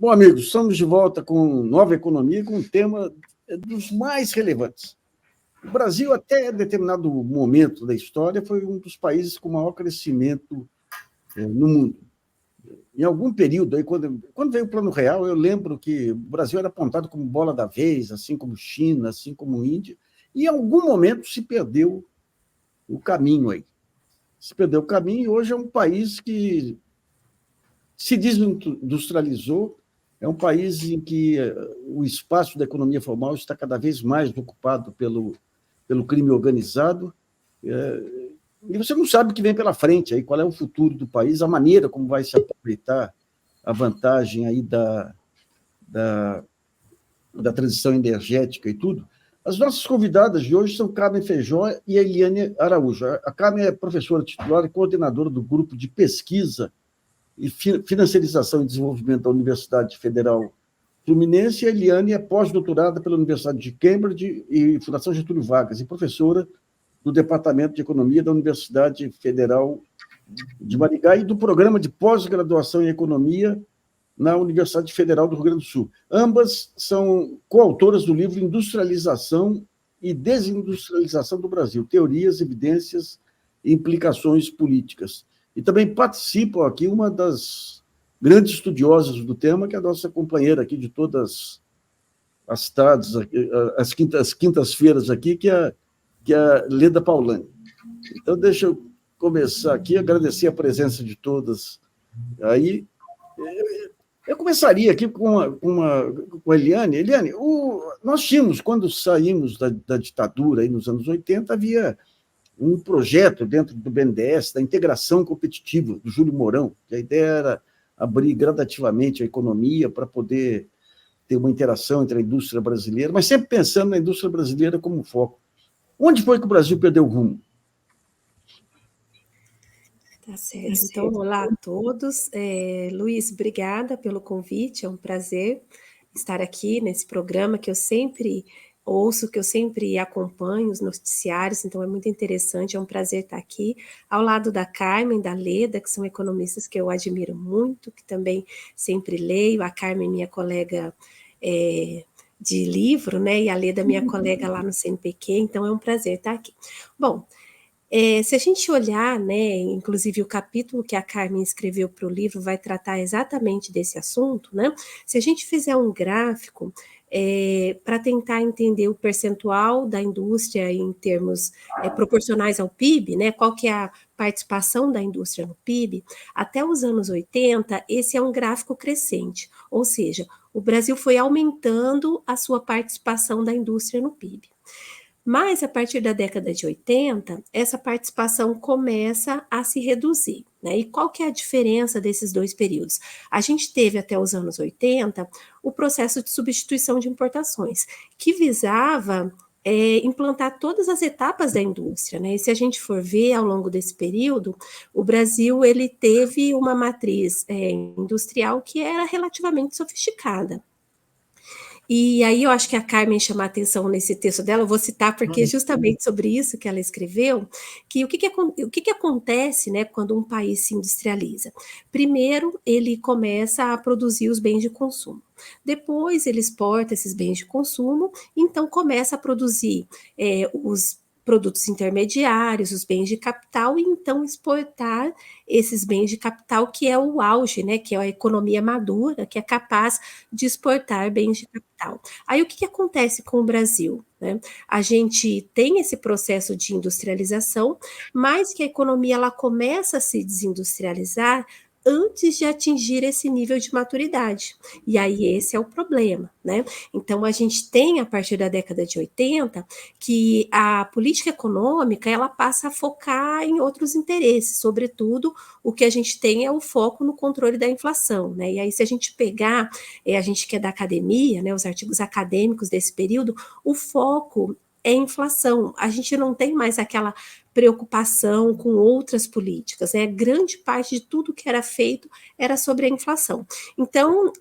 Bom, amigos, estamos de volta com Nova Economia, com um tema dos mais relevantes. O Brasil, até determinado momento da história, foi um dos países com maior crescimento no mundo. Em algum período, aí, quando veio o Plano Real, eu lembro que o Brasil era apontado como bola da vez, assim como China, assim como Índia, e em algum momento se perdeu o caminho aí. Se perdeu o caminho e hoje é um país que se desindustrializou, é um país em que o espaço da economia formal está cada vez mais ocupado pelo crime organizado, e você não sabe o que vem pela frente, aí, qual é o futuro do país, a maneira como vai se aproveitar a vantagem aí da transição energética e tudo. As nossas convidadas de hoje são Carmen Feijó e Eliane Araújo. A Carmen é professora titular e coordenadora do grupo de pesquisa e financiarização e desenvolvimento da Universidade Federal Fluminense, e a Eliane é pós-doutorada pela Universidade de Cambridge e Fundação Getúlio Vargas, e professora do Departamento de Economia da Universidade Federal de Maringá e do Programa de Pós-Graduação em Economia na Universidade Federal do Rio Grande do Sul. Ambas são coautoras do livro Industrialização e Desindustrialização do Brasil, Teorias, Evidências e Implicações Políticas. E também participam aqui uma das grandes estudiosas do tema, que é a nossa companheira aqui de todas as tardes, as quintas-feiras aqui, que é a Leda Paulani. Então, deixa eu começar aqui, agradecer a presença de todas aí. Eu começaria aqui com a Eliane. Eliane, nós tínhamos, quando saímos da ditadura aí nos anos 80, havia um projeto dentro do BNDES, da integração competitiva, do Júlio Mourão, que a ideia era abrir gradativamente a economia para poder ter uma interação entre a indústria brasileira, mas sempre pensando na indústria brasileira como foco. Onde foi que o Brasil perdeu o rumo? Tá certo. Então, olá a todos. Luiz, obrigada pelo convite, é um prazer estar aqui nesse programa que eu sempre ouço, que eu sempre acompanho os noticiários, então é muito interessante, é um prazer estar aqui, ao lado da Carmen, da Leda, que são economistas que eu admiro muito, que também sempre leio, a Carmen, minha colega de livro, né, e a Leda, minha colega lá no CNPq, então é um prazer estar aqui. Bom, se a gente olhar, né, inclusive o capítulo que a Carmen escreveu para o livro vai tratar exatamente desse assunto, né? Se a gente fizer um gráfico para tentar entender o percentual da indústria em termos proporcionais ao PIB, né? Qual que é a participação da indústria no PIB, até os anos 80, esse é um gráfico crescente, ou seja, o Brasil foi aumentando a sua participação da indústria no PIB. Mas, a partir da década de 80, essa participação começa a se reduzir, né? E qual que é a diferença desses dois períodos? A gente teve, até os anos 80, o processo de substituição de importações, que visava implantar todas as etapas da indústria, né? E se a gente for ver, ao longo desse período, o Brasil ele teve uma matriz industrial que era relativamente sofisticada. E aí eu acho que a Carmen chama a atenção nesse texto dela, eu vou citar porque é justamente sobre isso que ela escreveu, que o que acontece, né, quando um país se industrializa? Primeiro, ele começa a produzir os bens de consumo. Depois, ele exporta esses bens de consumo, então começa a produzir os produtos intermediários, os bens de capital, e então exportar esses bens de capital, que é o auge, né, que é a economia madura, que é capaz de exportar bens de capital. Aí o que acontece com o Brasil? Né? A gente tem esse processo de industrialização, mas que a economia ela começa a se desindustrializar antes de atingir esse nível de maturidade. E aí esse é o problema, né? Então a gente tem, a partir da década de 80, que a política econômica ela passa a focar em outros interesses, sobretudo o que a gente tem é o foco no controle da inflação, né? E aí se a gente pegar, a gente que é da academia, né, os artigos acadêmicos desse período, o foco é inflação. A gente não tem mais aquela preocupação com outras políticas, né? Grande parte de tudo que era feito era sobre a inflação. Então,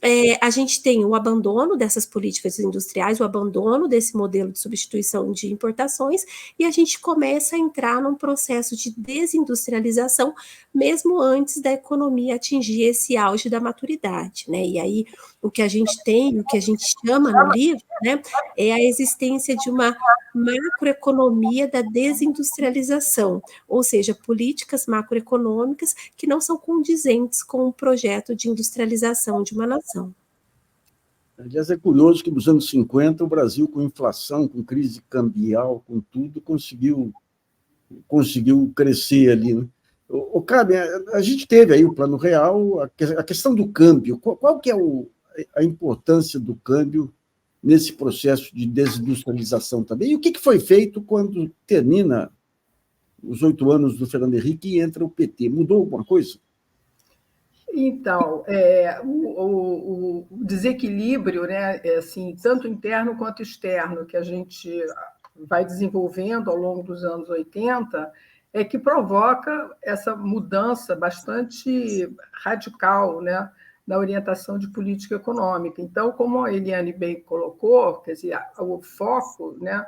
a gente tem o abandono dessas políticas industriais, o abandono desse modelo de substituição de importações, e a gente começa a entrar num processo de desindustrialização, mesmo antes da economia atingir esse auge da maturidade, né? E aí, o que a gente tem, o que a gente chama no livro, né, é a existência de uma macroeconomia da desindustrialização, ou seja, políticas macroeconômicas que não são condizentes com o projeto de industrialização de uma nação. Aliás, é curioso que nos anos 50 o Brasil, com inflação, com crise cambial, com tudo, conseguiu crescer ali, né? Carmen, a gente teve aí o Plano Real, a questão do câmbio. Qual que é a importância do câmbio nesse processo de desindustrialização também? E o que foi feito quando termina os 8 anos do Fernando Henrique e entra o PT? Mudou alguma coisa? Então, o desequilíbrio, né, assim, tanto interno quanto externo, que a gente vai desenvolvendo ao longo dos anos 80, é que provoca essa mudança bastante radical, né, na orientação de política econômica. Então, como a Eliane bem colocou, quer dizer, o foco, né,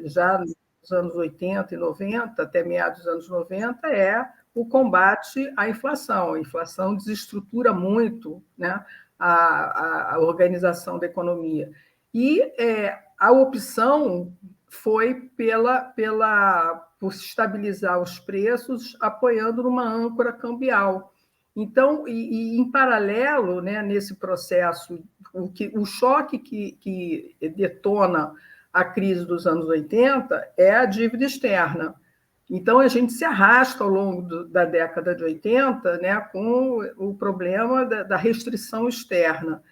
já nos anos 80 e 90, até meados dos anos 90, é o combate à inflação. A inflação desestrutura muito, né, a organização da economia. E a opção foi por estabilizar os preços, apoiando numa âncora cambial. Então, em paralelo, né, nesse processo, o choque que detona a crise dos anos 80 é a dívida externa. Então, a gente se arrasta ao longo da década de 80, né, com o problema da restrição externa.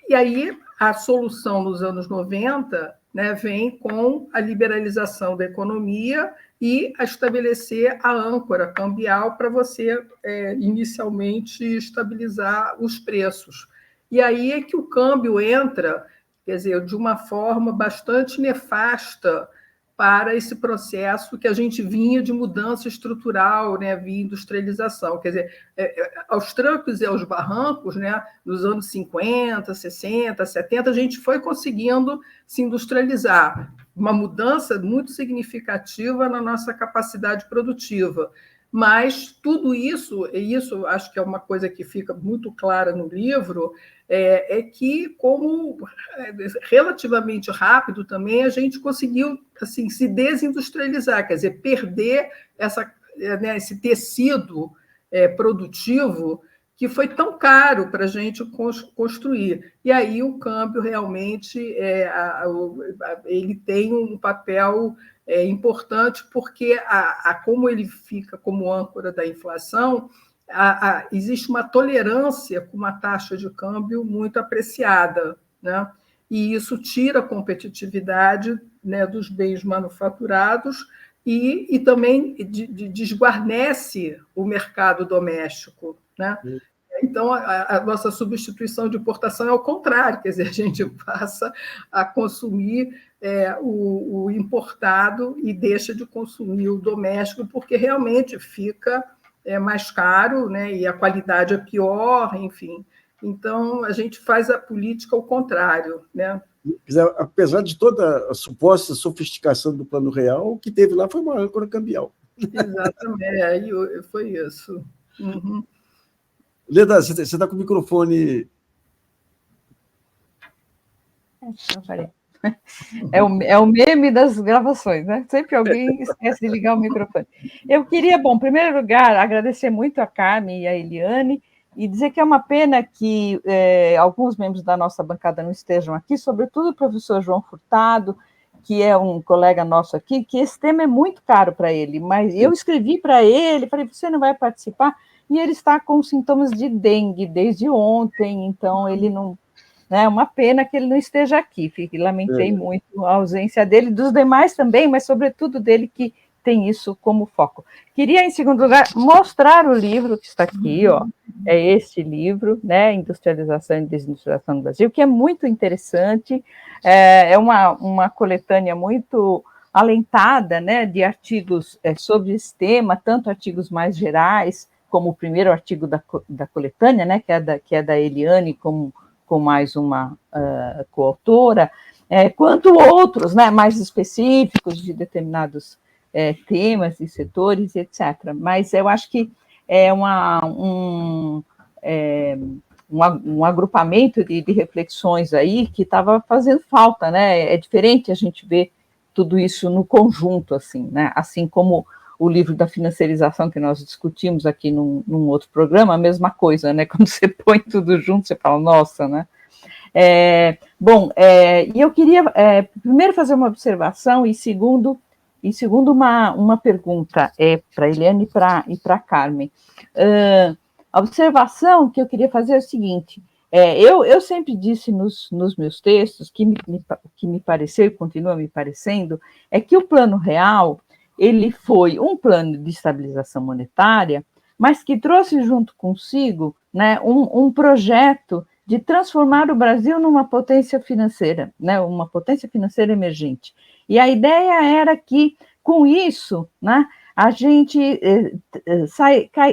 E aí, a solução nos anos 90, né, vem com a liberalização da economia e a estabelecer a âncora cambial para você, inicialmente, estabilizar os preços. E aí é que o câmbio entra, quer dizer, de uma forma bastante nefasta para esse processo que a gente vinha de mudança estrutural, né, via industrialização. Quer dizer, aos trancos e aos barrancos, né, nos anos 50, 60, 70, a gente foi conseguindo se industrializar. Uma mudança muito significativa na nossa capacidade produtiva. Mas tudo isso, e isso acho que é uma coisa que fica muito clara no livro, é que, como relativamente rápido também, a gente conseguiu assim, se desindustrializar, quer dizer, perder esse tecido produtivo que foi tão caro para a gente construir. E aí o câmbio realmente ele tem um papel importante, porque como ele fica como âncora da inflação, existe uma tolerância com uma taxa de câmbio muito apreciada, né? E isso tira a competitividade, né, dos bens manufaturados e também desguarnece o mercado doméstico, né? Então, a nossa substituição de importação é ao contrário, quer dizer, a gente passa a consumir o importado e deixa de consumir o doméstico, porque realmente fica mais caro, né, e a qualidade é pior, enfim. Então, a gente faz a política ao contrário, né? Apesar de toda a suposta sofisticação do Plano Real, o que teve lá foi uma âncora cambial. Exatamente, foi isso. Uhum. Leda, você está com o microfone... É o meme das gravações, né? Sempre alguém esquece de ligar o microfone. Eu queria, em primeiro lugar, agradecer muito a Carmen e a Eliane e dizer que é uma pena que alguns membros da nossa bancada não estejam aqui, sobretudo o professor João Furtado, que é um colega nosso aqui, que esse tema é muito caro para ele, mas eu escrevi para ele, falei, você não vai participar? E ele está com sintomas de dengue desde ontem, então ele não... É uma pena que ele não esteja aqui, lamentei muito a ausência dele, dos demais também, mas sobretudo dele que tem isso como foco. Queria, em segundo lugar, mostrar o livro que está aqui, ó, é este livro, né, Industrialização e Desindustrialização no Brasil, que é muito interessante, é uma coletânea muito alentada, né, de artigos sobre esse tema, tanto artigos mais gerais, como o primeiro artigo da coletânea, né, que é da Eliane, com mais uma coautora, quanto outros, né, mais específicos de determinados temas e setores, etc. Mas eu acho que é um agrupamento de reflexões aí que estava fazendo falta, né? É diferente a gente ver tudo isso no conjunto, assim, né? Assim como o livro da financiarização que nós discutimos aqui num outro programa, a mesma coisa, né? Quando você põe tudo junto, você fala, nossa, né? E eu queria primeiro fazer uma observação e segundo uma pergunta para a Eliane e para a Carmen. A observação que eu queria fazer é o seguinte: eu sempre disse nos meus textos, que me pareceu e continua me parecendo, é que o Plano Real ele foi um plano de estabilização monetária, mas que trouxe junto consigo, né, um projeto de transformar o Brasil numa potência financeira, né, uma potência financeira emergente. E a ideia era que, com isso, né, a gente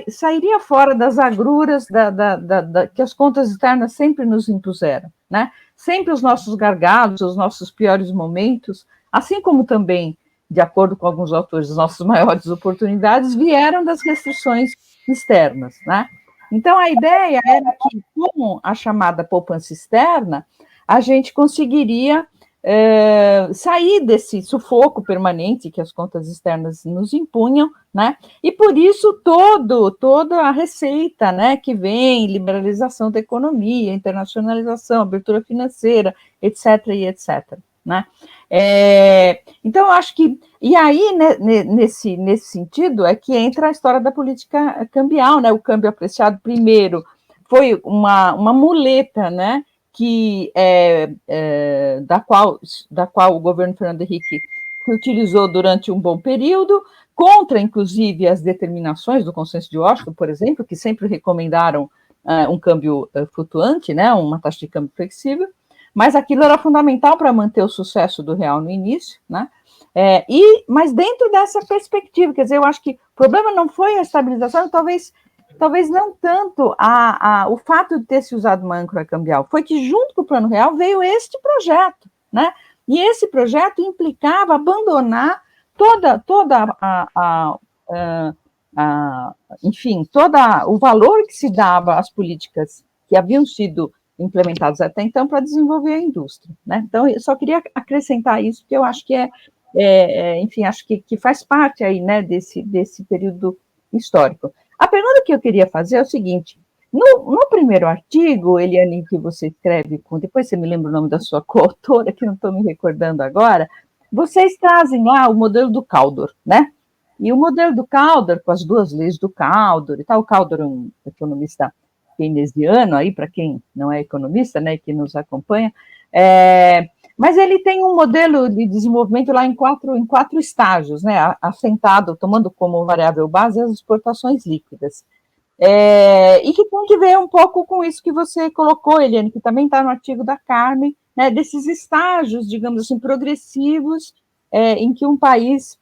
sairia fora das agruras que as contas externas sempre nos impuseram, né? Sempre os nossos gargalos, os nossos piores momentos, assim como também, de acordo com alguns autores, as nossas maiores oportunidades vieram das restrições externas, né? Então, a ideia era que, com a chamada poupança externa, a gente conseguiria sair desse sufoco permanente que as contas externas nos impunham, né? E por isso toda a receita, né, que vem, liberalização da economia, internacionalização, abertura financeira, etc. e etc. Né? Então, eu acho que, e aí, né, nesse sentido, é que entra a história da política cambial, né? O câmbio apreciado primeiro foi uma muleta, né? Da qual o governo Fernando Henrique utilizou durante um bom período, contra, inclusive, as determinações do Consenso de Washington, por exemplo, que sempre recomendaram um câmbio flutuante, né, uma taxa de câmbio flexível, mas aquilo era fundamental para manter o sucesso do real no início, né? Mas dentro dessa perspectiva, quer dizer, eu acho que o problema não foi a estabilização, talvez não tanto o fato de ter se usado uma âncora cambial, foi que junto com o Plano Real veio este projeto, né? E esse projeto implicava abandonar enfim, todo o valor que se dava às políticas que haviam sido implementadas até então para desenvolver a indústria, né? Então, eu só queria acrescentar isso, porque eu acho que enfim, acho que faz parte aí, né, desse período histórico. A pergunta que eu queria fazer é o seguinte: no primeiro artigo, Eliane, que você escreve, depois você me lembra o nome da sua coautora, que não estou me recordando agora, vocês trazem lá o modelo do Caldor, né? E o modelo do Caldor, com as duas leis do Caldor e tal, o Caldor é um economista keynesiano, aí para quem não é economista, né, que nos acompanha, mas ele tem um modelo de desenvolvimento lá em quatro estágios, né, assentado, tomando como variável base as exportações líquidas. E que tem que ver um pouco com isso que você colocou, Eliane, que também está no artigo da Carmen, né, desses estágios, digamos assim, progressivos, em que um país,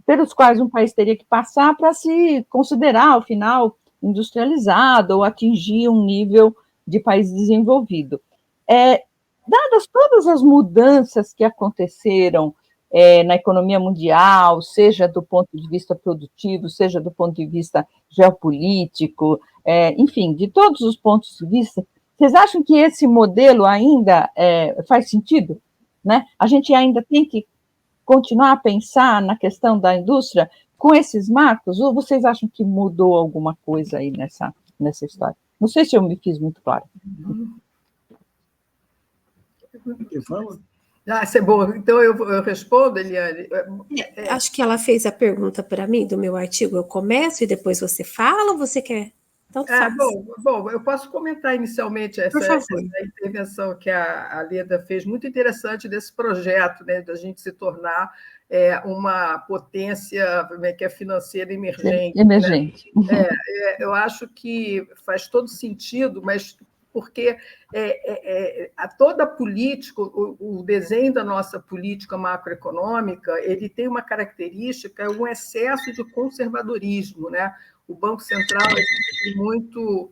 pelos quais um país teria que passar para se considerar, ao final, industrializado ou atingir um nível de país desenvolvido. Dadas todas as mudanças que aconteceram na economia mundial, seja do ponto de vista produtivo, seja do ponto de vista geopolítico, enfim, de todos os pontos de vista, vocês acham que esse modelo ainda faz sentido? Né? A gente ainda tem que continuar a pensar na questão da indústria com esses marcos, ou vocês acham que mudou alguma coisa aí nessa história? Não sei se eu me fiz muito claro. Quem fala? Isso é bom. Então, eu respondo, Eliane. Acho que ela fez a pergunta para mim do meu artigo. Eu começo e depois você fala ou você quer? Tanto faz. Bom, eu posso comentar inicialmente essa intervenção que a Leda fez, muito interessante desse projeto, né, da gente se tornar uma potência que é financeira emergente. Emergente. Né? Eu acho que faz todo sentido, mas porque toda a política, o desenho da nossa política macroeconômica, ele tem uma característica, um excesso de conservadorismo, né? O Banco Central é muito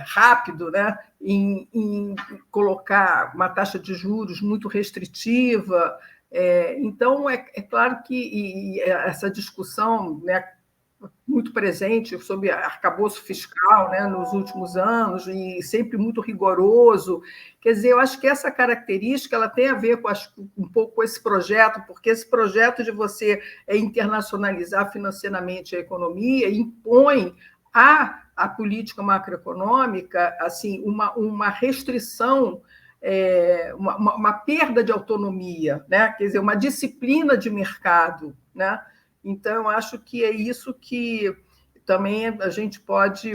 rápido, né, em colocar uma taxa de juros muito restritiva. Então, é claro que essa discussão, né, muito presente sobre arcabouço fiscal, né, nos últimos anos, e sempre muito rigoroso. Quer dizer, eu acho que essa característica ela tem a ver um pouco com esse projeto, porque esse projeto de você internacionalizar financeiramente a economia impõe à política macroeconômica assim, uma restrição, uma perda de autonomia, né? Quer dizer, uma disciplina de mercado, né? Então, eu acho que é isso que também a gente pode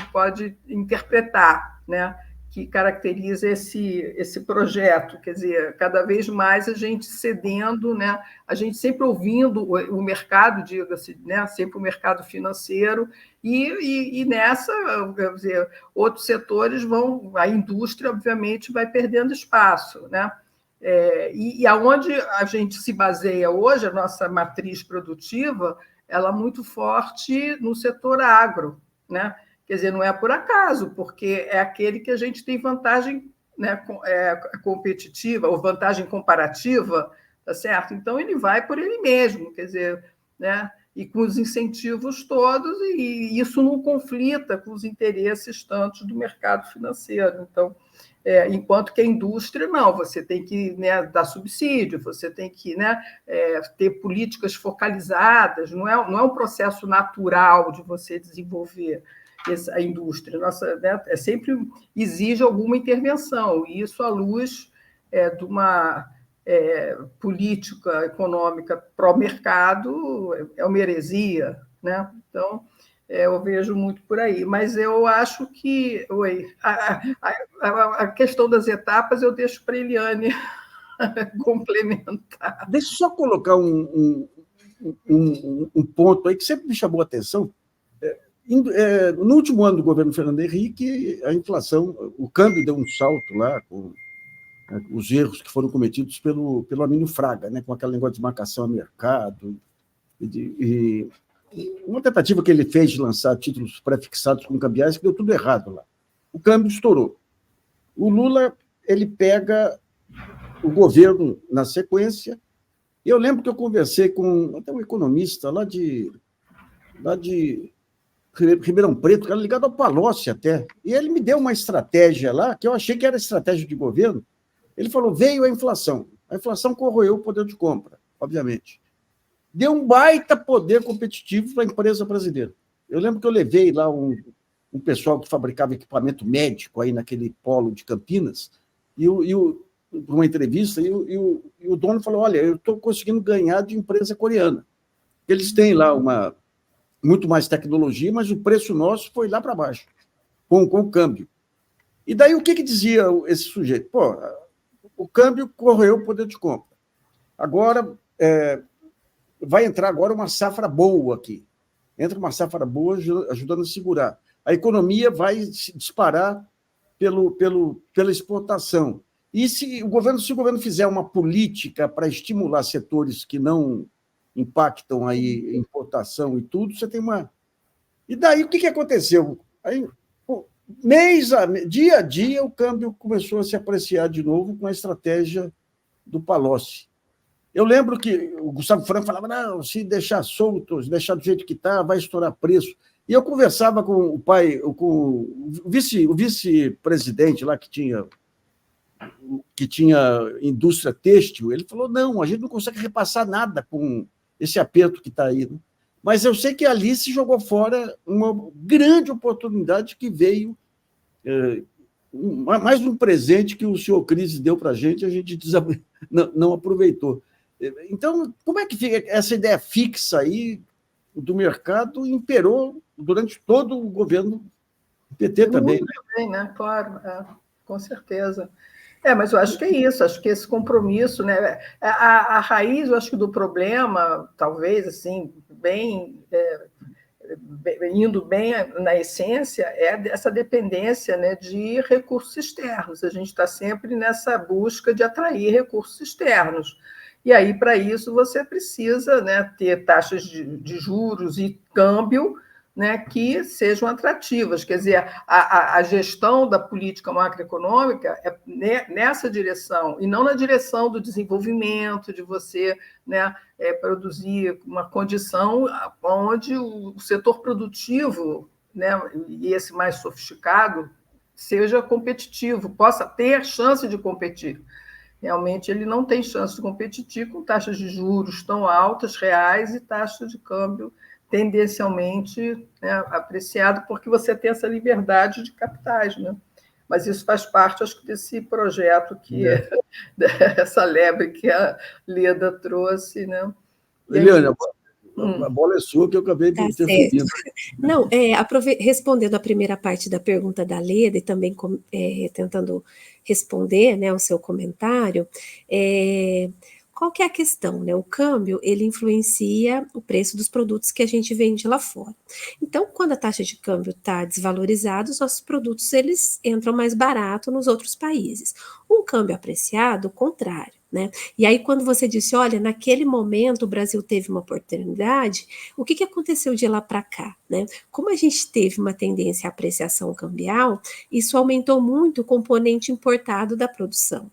interpretar, né? Que caracteriza esse projeto. Quer dizer, cada vez mais a gente cedendo, né? A gente sempre ouvindo o mercado, diga-se, né? Sempre o mercado financeiro, e nessa, quer dizer, outros setores a indústria, obviamente, vai perdendo espaço, né? E aonde a gente se baseia hoje, a nossa matriz produtiva, ela é muito forte no setor agro, né? Quer dizer, não é por acaso, porque é aquele que a gente tem vantagem, né, competitiva ou vantagem comparativa, tá certo? Então, ele vai por ele mesmo, quer dizer, né? E com os incentivos todos, e isso não conflita com os interesses tantos do mercado financeiro. Então, enquanto que a indústria, não, você tem que, né, dar subsídio, você tem que, né, ter políticas focalizadas, não é um processo natural de você desenvolver a indústria. Nossa, né, sempre exige alguma intervenção, e isso à luz de uma política econômica pró-mercado é uma heresia, né? Então, eu vejo muito por aí, mas eu acho que a questão das etapas eu deixo para a Eliane complementar. Deixa eu só colocar um ponto aí que sempre me chamou a atenção. No último ano do governo Fernando Henrique, a inflação, o câmbio deu um salto lá, com os erros que foram cometidos pelo Armínio Fraga, né, com aquele negócio de marcação a mercado, e uma tentativa que ele fez de lançar títulos pré-fixados com cambiais, que deu tudo errado lá. O câmbio estourou. O Lula, ele pega o governo na sequência. Eu lembro que eu conversei com até um economista lá de Ribeirão Preto, que era ligado ao Palocci até, e ele me deu uma estratégia lá, que eu achei que era estratégia de governo. Ele falou, veio a inflação corroeu o poder de compra, obviamente. Deu um baita poder competitivo para a empresa brasileira. Eu lembro que eu levei lá um pessoal que fabricava equipamento médico aí naquele polo de Campinas, uma entrevista, e o dono falou, olha, eu estou conseguindo ganhar de empresa coreana. Eles têm lá muito mais tecnologia, mas o preço nosso foi lá para baixo, com o câmbio. E daí o que dizia esse sujeito? Pô, o câmbio corroeu o poder de compra. Agora, vai entrar agora uma safra boa aqui. Entra uma safra boa ajudando a segurar. A economia vai se disparar pela exportação. E se o governo fizer uma política para estimular setores que não impactam aí importação e tudo, você tem uma... E daí o que aconteceu? Aí, dia a dia, o câmbio começou a se apreciar de novo com a estratégia do Palocci. Eu lembro que o Gustavo Franco falava, não, se deixar solto, se deixar do jeito que está, vai estourar preço. E eu conversava com o vice-presidente lá que tinha indústria têxtil, ele falou, não, a gente não consegue repassar nada com esse aperto que está aí. Né? Mas eu sei que ali se jogou fora uma grande oportunidade que veio, mais um presente que o senhor Cris deu para a gente não aproveitou. Então, como é que fica essa ideia fixa aí do mercado imperou durante todo o governo PT também? Muito bem, né? Claro, com certeza. Mas eu acho que é isso, acho que esse compromisso, né? A raiz, eu acho que do problema, talvez, assim, bem indo bem na essência, é essa dependência, né, de recursos externos. A gente está sempre nessa busca de atrair recursos externos. E aí, para isso, você precisa, né, ter taxas de juros e câmbio, né, que sejam atrativas. Quer dizer, a gestão da política macroeconômica é nessa direção, e não na direção do desenvolvimento, de você, né, produzir uma condição onde o setor produtivo, né, e esse mais sofisticado, seja competitivo, possa ter chance de competir. Realmente, ele não tem chance de competir com taxas de juros tão altas, reais, e taxas de câmbio tendencialmente, né, apreciado, porque você tem essa liberdade de capitais, né? Mas isso faz parte, acho que, desse projeto dessa lebre que a Leda trouxe, né? Eliane, a bola é sua, que eu acabei de ter fugido. Não, respondendo a primeira parte da pergunta da Leda e também tentando responder, né, o seu comentário, qual que é a questão, né? O câmbio, ele influencia o preço dos produtos que a gente vende lá fora. Então, quando a taxa de câmbio está desvalorizada, os nossos produtos, eles entram mais barato nos outros países. Um câmbio apreciado, o contrário, né? E aí, quando você disse, olha, naquele momento o Brasil teve uma oportunidade, o que aconteceu de lá para cá, né? Como a gente teve uma tendência à apreciação cambial, isso aumentou muito o componente importado da produção.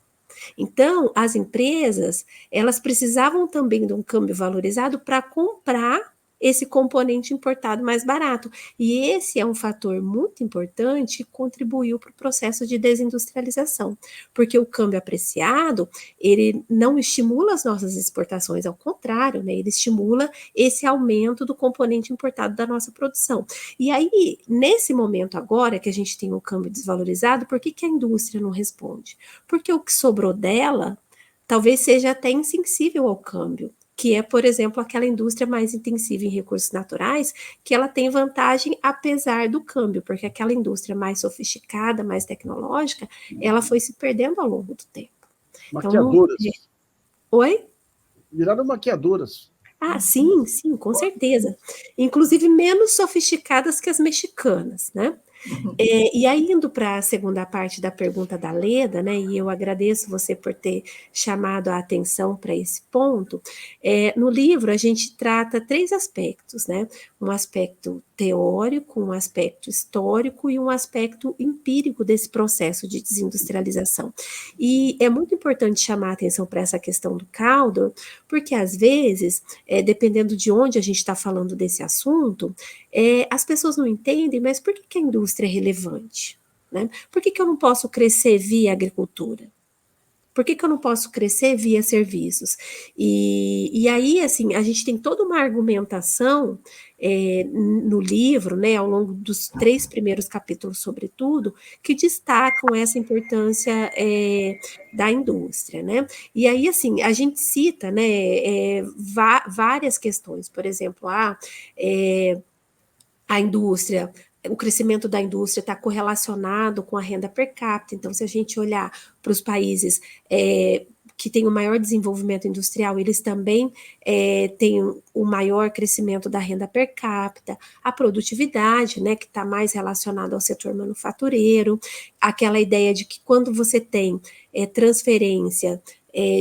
Então, as empresas, elas precisavam também de um câmbio valorizado para comprar esse componente importado mais barato. E esse é um fator muito importante que contribuiu para o processo de desindustrialização, porque o câmbio apreciado, ele não estimula as nossas exportações, ao contrário, né? Ele estimula esse aumento do componente importado da nossa produção. E aí, nesse momento agora que a gente tem um câmbio desvalorizado, por que a indústria não responde? Porque o que sobrou dela talvez seja até insensível ao câmbio, que é, por exemplo, aquela indústria mais intensiva em recursos naturais, que ela tem vantagem apesar do câmbio, porque aquela indústria mais sofisticada, mais tecnológica, ela foi se perdendo ao longo do tempo. Maquiadoras. Então, oi? Viraram maquiadoras. Ah, sim, com certeza. Inclusive menos sofisticadas que as mexicanas, né? E aí, indo para a segunda parte da pergunta da Leda, né, e eu agradeço você por ter chamado a atenção para esse ponto, no livro a gente trata 3 aspectos, né, um aspecto teórico, um aspecto histórico e um aspecto empírico desse processo de desindustrialização. E é muito importante chamar a atenção para essa questão do Caldor, porque às vezes, dependendo de onde a gente está falando desse assunto, as pessoas não entendem, mas por que a indústria é relevante? Né? Por que eu não posso crescer via agricultura? Por que eu não posso crescer via serviços? E aí, assim, a gente tem toda uma argumentação no livro, né, ao longo dos 3 primeiros capítulos, sobretudo, que destacam essa importância da indústria, né? E aí, assim, a gente cita, né, várias questões, por exemplo, a indústria, o crescimento da indústria está correlacionado com a renda per capita. Então, se a gente olhar para os países que têm o maior desenvolvimento industrial, eles também têm o maior crescimento da renda per capita, a produtividade, né, que está mais relacionada ao setor manufatureiro, aquela ideia de que quando você tem transferência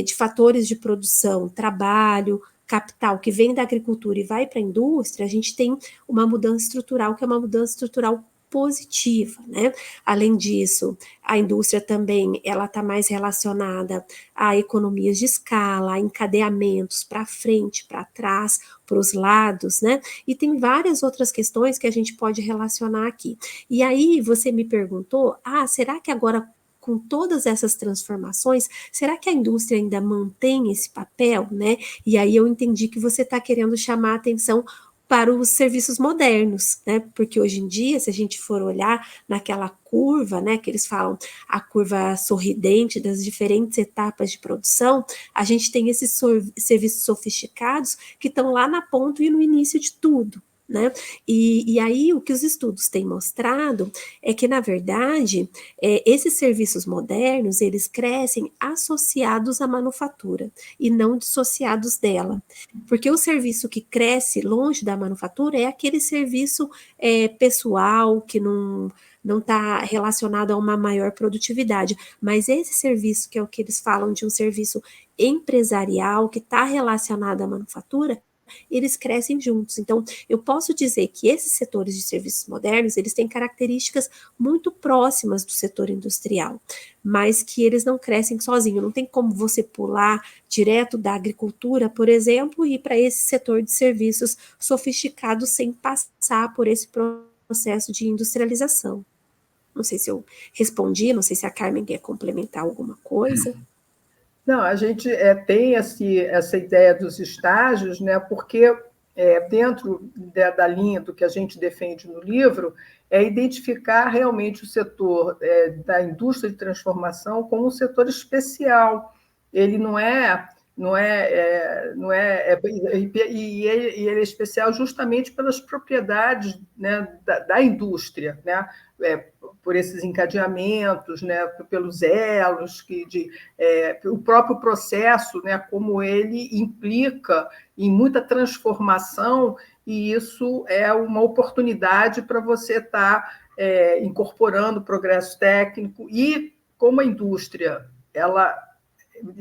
de fatores de produção, trabalho, capital que vem da agricultura e vai para a indústria, a gente tem uma mudança estrutural que é uma mudança estrutural positiva, né? Além disso, a indústria também ela está mais relacionada a economias de escala, a encadeamentos para frente, para trás, para os lados, né? E tem várias outras questões que a gente pode relacionar aqui. E aí você me perguntou, será que agora com todas essas transformações, será que a indústria ainda mantém esse papel, né? E aí eu entendi que você está querendo chamar a atenção para os serviços modernos, né? Porque hoje em dia, se a gente for olhar naquela curva, né, que eles falam, a curva sorridente das diferentes etapas de produção, a gente tem esses serviços sofisticados que estão lá na ponta e no início de tudo, né? E aí o que os estudos têm mostrado é que, na verdade, esses serviços modernos, eles crescem associados à manufatura e não dissociados dela. Porque o serviço que cresce longe da manufatura é aquele serviço pessoal que não está relacionado a uma maior produtividade. Mas esse serviço, que é o que eles falam de um serviço empresarial, que está relacionado à manufatura, eles crescem juntos. Então, eu posso dizer que esses setores de serviços modernos, eles têm características muito próximas do setor industrial, mas que eles não crescem sozinhos. Não tem como você pular direto da agricultura, por exemplo, e ir para esse setor de serviços sofisticados sem passar por esse processo de industrialização. Não sei se eu respondi, não sei se a Carmen quer complementar alguma coisa. Não, a gente tem essa ideia dos estágios, né, porque dentro da linha do que a gente defende no livro, é identificar realmente o setor da indústria de transformação como um setor especial. Ele e ele é especial justamente pelas propriedades, né, da indústria, né, por esses encadeamentos, né, pelos elos, o próprio processo, né, como ele implica em muita transformação, e isso é uma oportunidade para você estar incorporando progresso técnico, e como a indústria ela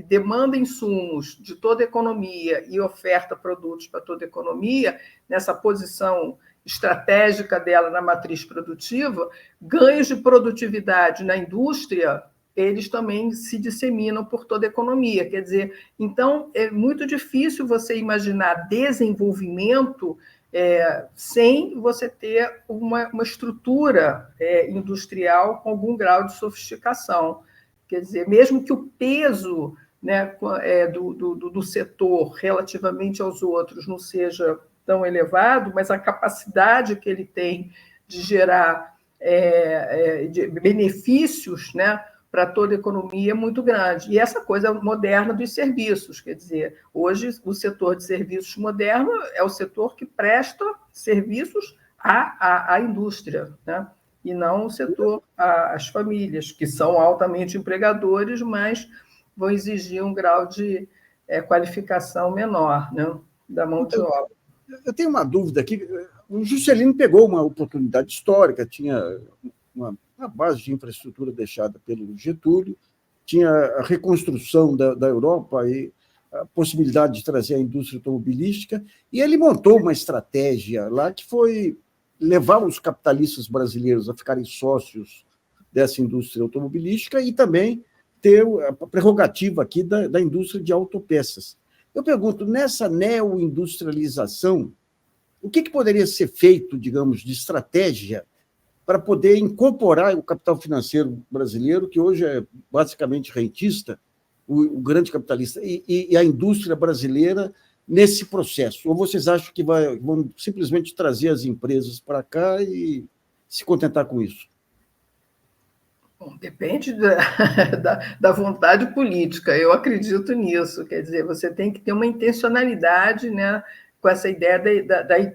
demanda insumos de toda a economia e oferta produtos para toda a economia, nessa posição estratégica dela na matriz produtiva, ganhos de produtividade na indústria, eles também se disseminam por toda a economia. Quer dizer, então, é muito difícil você imaginar desenvolvimento sem você ter uma estrutura industrial com algum grau de sofisticação. Quer dizer, mesmo que o peso, né, do setor relativamente aos outros não seja tão elevado, mas a capacidade que ele tem de gerar de benefícios, né, para toda a economia é muito grande. E essa coisa moderna dos serviços, quer dizer, hoje o setor de serviços moderno é o setor que presta serviços à indústria, né? E não o setor às famílias, que são altamente empregadores, mas vão exigir um grau de qualificação menor, né, da mão de obra. Eu tenho uma dúvida aqui. O Juscelino pegou uma oportunidade histórica, tinha uma base de infraestrutura deixada pelo Getúlio, tinha a reconstrução da Europa e a possibilidade de trazer a indústria automobilística, e ele montou uma estratégia lá que foi levar os capitalistas brasileiros a ficarem sócios dessa indústria automobilística e também ter a prerrogativa aqui da indústria de autopeças. Eu pergunto, nessa neoindustrialização, o que poderia ser feito, digamos, de estratégia para poder incorporar o capital financeiro brasileiro, que hoje é basicamente rentista, o grande capitalista, e a indústria brasileira nesse processo? Ou vocês acham que vão simplesmente trazer as empresas para cá e se contentar com isso? Bom, depende da vontade política, eu acredito nisso. Quer dizer, você tem que ter uma intencionalidade, né, com essa ideia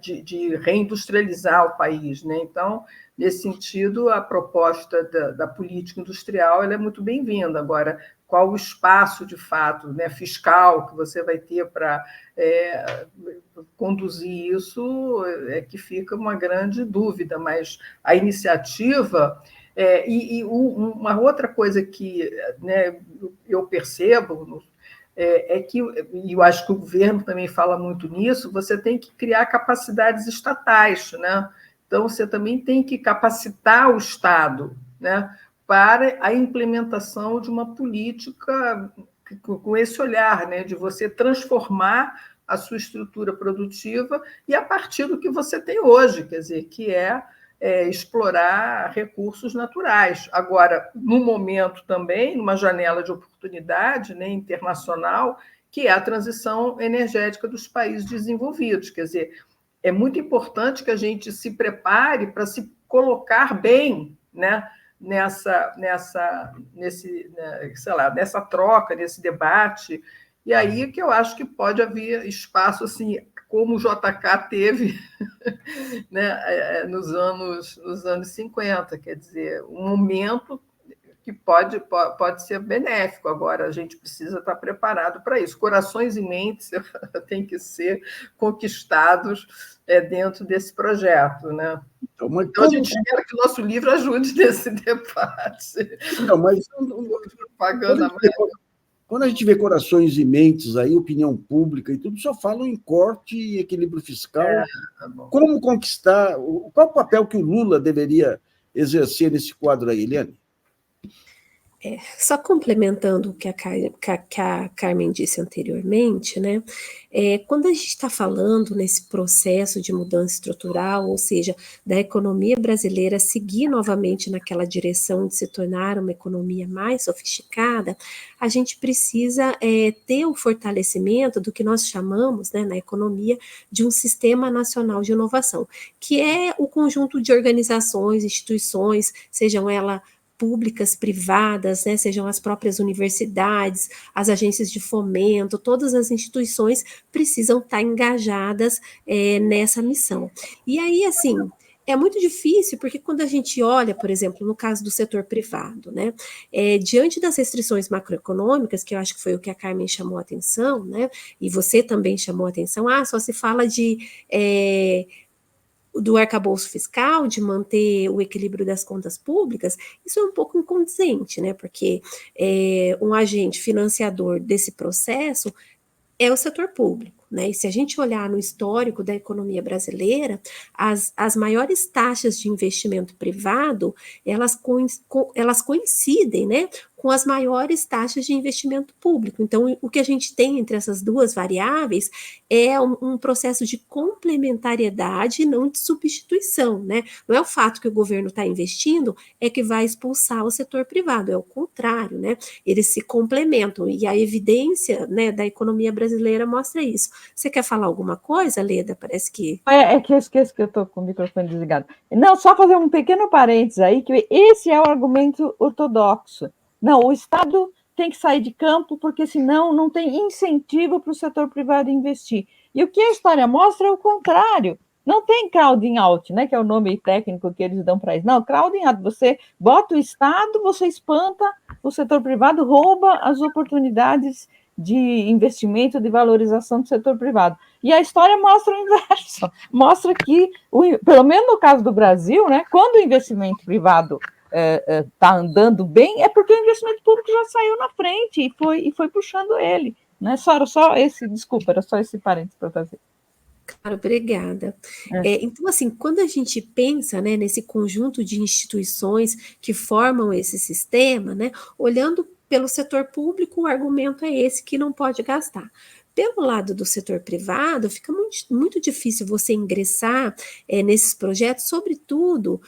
de reindustrializar o país, né? Então, nesse sentido, a proposta da política industrial ela é muito bem-vinda. Agora, qual o espaço, de fato, né, fiscal que você vai ter para conduzir isso é que fica uma grande dúvida, mas a iniciativa... uma outra coisa que, né, eu percebo é que, e eu acho que o governo também fala muito nisso, você tem que criar capacidades estatais, né? Então, você também tem que capacitar o Estado, né, para a implementação de uma política com esse olhar, né, de você transformar a sua estrutura produtiva e a partir do que você tem hoje, quer dizer, que explorar recursos naturais. Agora, no momento também, numa janela de oportunidade, né, internacional, que é a transição energética dos países desenvolvidos. Quer dizer, é muito importante que a gente se prepare para se colocar bem, né, nessa troca, nesse debate. E aí que eu acho que pode haver espaço assim, como o JK teve né, nos anos 50, quer dizer, um momento que pode ser benéfico. Agora, a gente precisa estar preparado para isso. Corações e mentes têm que ser conquistados dentro desse projeto. Né? Então a gente espera que o nosso livro ajude nesse debate. Não, mas quando a gente vê corações e mentes, aí, opinião pública e tudo, só falam em corte e equilíbrio fiscal. Tá bom. Como conquistar? Qual o papel que o Lula deveria exercer nesse quadro aí, Eliane? Só complementando o que a Carmen disse anteriormente, né? Quando a gente está falando nesse processo de mudança estrutural, ou seja, da economia brasileira seguir novamente naquela direção de se tornar uma economia mais sofisticada, a gente precisa ter o fortalecimento do que nós chamamos, né, na economia, de um sistema nacional de inovação, que é o conjunto de organizações, instituições, sejam elas públicas, privadas, né, sejam as próprias universidades, as agências de fomento, todas as instituições precisam estar engajadas nessa missão. E aí, assim, é muito difícil, porque quando a gente olha, por exemplo, no caso do setor privado, né, diante das restrições macroeconômicas, que eu acho que foi o que a Carmen chamou a atenção, né, e você também chamou a atenção, só se fala do arcabouço fiscal, de manter o equilíbrio das contas públicas, isso é um pouco incondizente, né? Porque um agente financiador desse processo é o setor público, né? E se a gente olhar no histórico da economia brasileira, as maiores taxas de investimento privado, elas coincidem, né, com as maiores taxas de investimento público. Então, o que a gente tem entre essas duas variáveis é um processo de complementariedade e não de substituição, né? Não é o fato que o governo está investindo é que vai expulsar o setor privado, é o contrário, né? Eles se complementam, e a evidência, né, da economia brasileira mostra isso. Você quer falar alguma coisa, Leda? Parece que... É que eu esqueço que eu estou com o microfone desligado. Não, só fazer um pequeno parênteses aí, que esse é o argumento ortodoxo. Não, o Estado tem que sair de campo, porque senão não tem incentivo para o setor privado investir. E o que a história mostra é o contrário. Não tem crowding out, né, que é o nome técnico que eles dão para isso. Não, crowding out, você bota o Estado, você espanta o setor privado, rouba as oportunidades de investimento, de valorização do setor privado. E a história mostra o inverso. Mostra que, pelo menos no caso do Brasil, né, quando o investimento privado está andando bem, é porque o investimento público já saiu na frente e foi puxando ele. Né? Era só esse parênteses para fazer. Claro, obrigada. Então, assim, quando a gente pensa, né, nesse conjunto de instituições que formam esse sistema, né, olhando pelo setor público, o argumento é esse, que não pode gastar. Pelo lado do setor privado, fica muito difícil você ingressar nesses projetos, sobretudo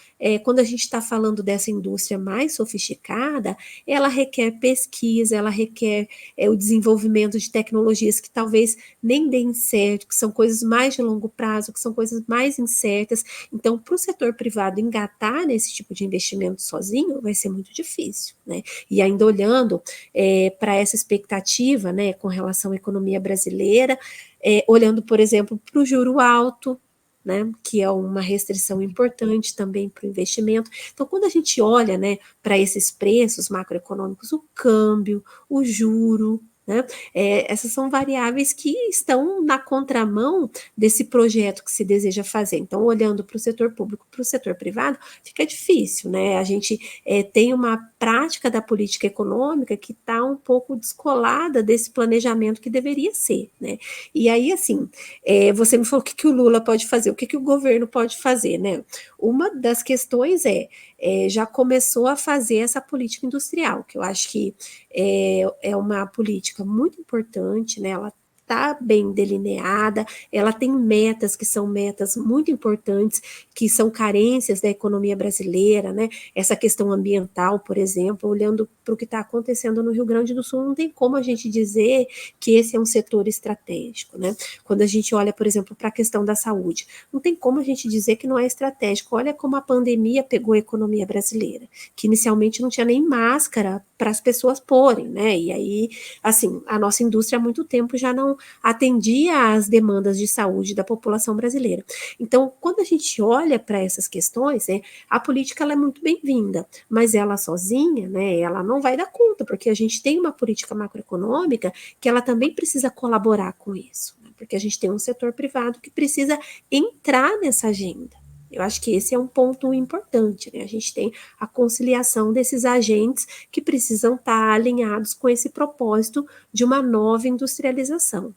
quando a gente está falando dessa indústria mais sofisticada, ela requer pesquisa, ela requer o desenvolvimento de tecnologias que talvez nem deem certo, que são coisas mais de longo prazo, que são coisas mais incertas. Então, para o setor privado engatar nesse tipo de investimento sozinho, vai ser muito difícil, né? E ainda olhando para essa expectativa, né, com relação à economia brasileira, olhando, por exemplo, para o juro alto, né, que é uma restrição importante também para o investimento. Então, quando a gente olha, né, para esses preços macroeconômicos, o câmbio, o juro, né, essas são variáveis que estão na contramão desse projeto que se deseja fazer. Então, olhando para o setor público, para o setor privado, fica difícil, né? A gente tem uma prática da política econômica que está um pouco descolada desse planejamento que deveria ser, né? E aí, assim, você me falou o que o Lula pode fazer, o que o governo pode fazer, né? Uma das questões já começou a fazer essa política industrial, que eu acho que é uma política muito importante, né? Ela está bem delineada, ela tem metas que são metas muito importantes, que são carências da economia brasileira, né? Essa questão ambiental, por exemplo, olhando para o que está acontecendo no Rio Grande do Sul, não tem como a gente dizer que esse é um setor estratégico, né? Quando a gente olha, por exemplo, para a questão da saúde, não tem como a gente dizer que não é estratégico. Olha como a pandemia pegou a economia brasileira, que inicialmente não tinha nem máscara para as pessoas porem, né? E aí, assim, a nossa indústria há muito tempo já não atendia às demandas de saúde da população brasileira. Então, quando a gente olha para essas questões, né, a política ela é muito bem-vinda, mas ela sozinha, né, ela não vai dar conta, porque a gente tem uma política macroeconômica que ela também precisa colaborar com isso, né, porque a gente tem um setor privado que precisa entrar nessa agenda. Eu acho que esse é um ponto importante, né? A gente tem a conciliação desses agentes que precisam estar alinhados com esse propósito de uma nova industrialização.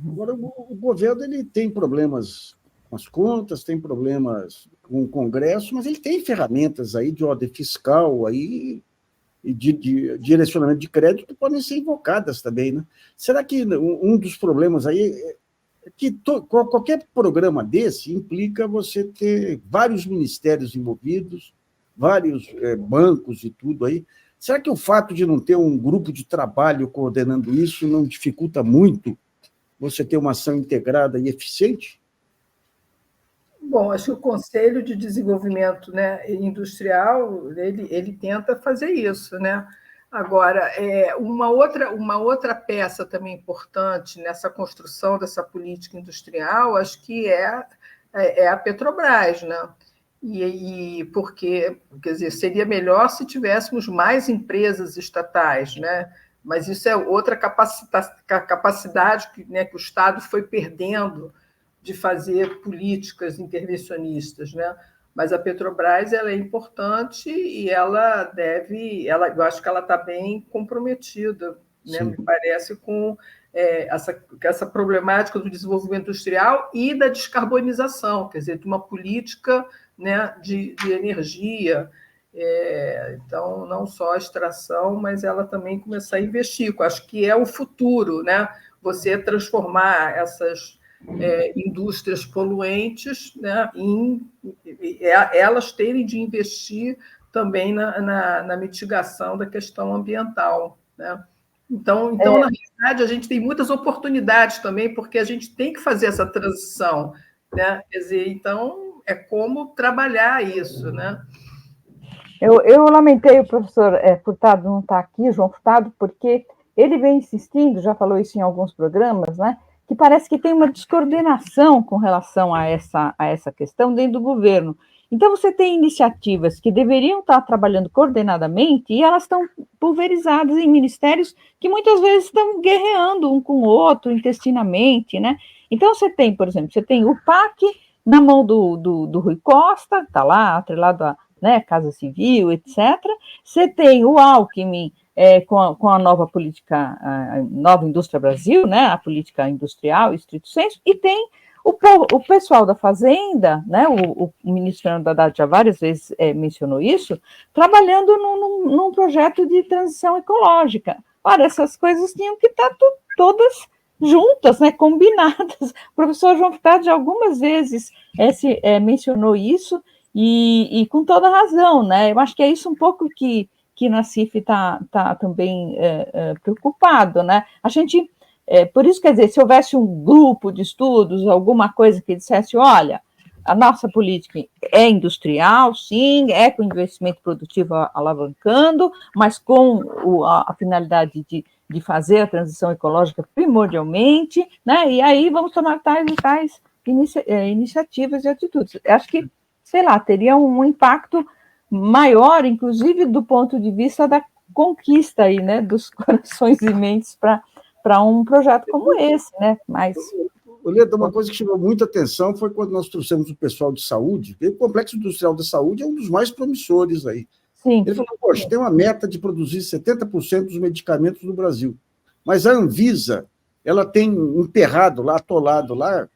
Agora, o governo ele tem problemas com as contas, tem problemas com o Congresso, mas ele tem ferramentas aí de ordem fiscal aí, e de direcionamento de crédito que podem ser invocadas também, né? Será que um dos problemas aí é que qualquer programa desse implica você ter vários ministérios envolvidos, vários bancos e tudo aí? Será que o fato de não ter um grupo de trabalho coordenando isso não dificulta muito você ter uma ação integrada e eficiente? Bom, acho que o Conselho de Desenvolvimento, né, Industrial, ele tenta fazer isso, né? Agora, uma outra peça também importante nessa construção dessa política industrial, acho que é a Petrobras, né? Porque, quer dizer, seria melhor se tivéssemos mais empresas estatais, né? Mas isso é outra capacidade né, que o Estado foi perdendo de fazer políticas intervencionistas, né? Mas a Petrobras ela é importante e eu acho que ela está bem comprometida, né? Me parece, com essa problemática do desenvolvimento industrial e da descarbonização, quer dizer, de uma política, né, de energia. Então, não só a extração, mas ela também começar a investir. Eu acho que é o futuro, né? Você transformar essas indústrias poluentes, né, elas terem de investir também na mitigação da questão ambiental, né? Então, na realidade, a gente tem muitas oportunidades também, porque a gente tem que fazer essa transição, né? Quer dizer, então, é como trabalhar isso, né? Eu lamentei o professor Furtado não estar aqui, João Furtado, porque ele vem insistindo, já falou isso em alguns programas, né, que parece que tem uma descoordenação com relação a essa questão dentro do governo. Então, você tem iniciativas que deveriam estar trabalhando coordenadamente e elas estão pulverizadas em ministérios que muitas vezes estão guerreando um com o outro, intestinamente, né? Então, você tem, por exemplo, o PAC na mão do Rui Costa, está lá, atrelado a, né, Casa Civil, etc. Você tem o Alckmin com a nova política, a nova Indústria Brasil, né, a política industrial, estrito senso, e tem o pessoal da Fazenda, né, o ministro Fernando Haddad já várias vezes mencionou isso, trabalhando num projeto de transição ecológica. Ora, essas coisas tinham que estar todas juntas, né, combinadas. O professor João Furtado já algumas vezes mencionou isso, e com toda razão, né? Eu acho que é isso um pouco que Nassif está também preocupado, né? A gente, por isso, quer dizer, se houvesse um grupo de estudos, alguma coisa que dissesse, olha, a nossa política é industrial, sim, com investimento produtivo alavancando, mas com a finalidade de fazer a transição ecológica primordialmente, né? E aí vamos tomar tais e tais iniciativas e atitudes. Acho que, sei lá, teria um impacto maior, inclusive do ponto de vista da conquista aí, né, dos corações e mentes para um projeto como esse, né? Mas Leda, uma coisa que chamou muita atenção foi quando nós trouxemos o pessoal de saúde. O Complexo Industrial da Saúde é um dos mais promissores aí. Sim. Ele falou, poxa, tem uma meta de produzir 70% dos medicamentos no Brasil, mas a Anvisa ela tem emperrado lá, atolado lá,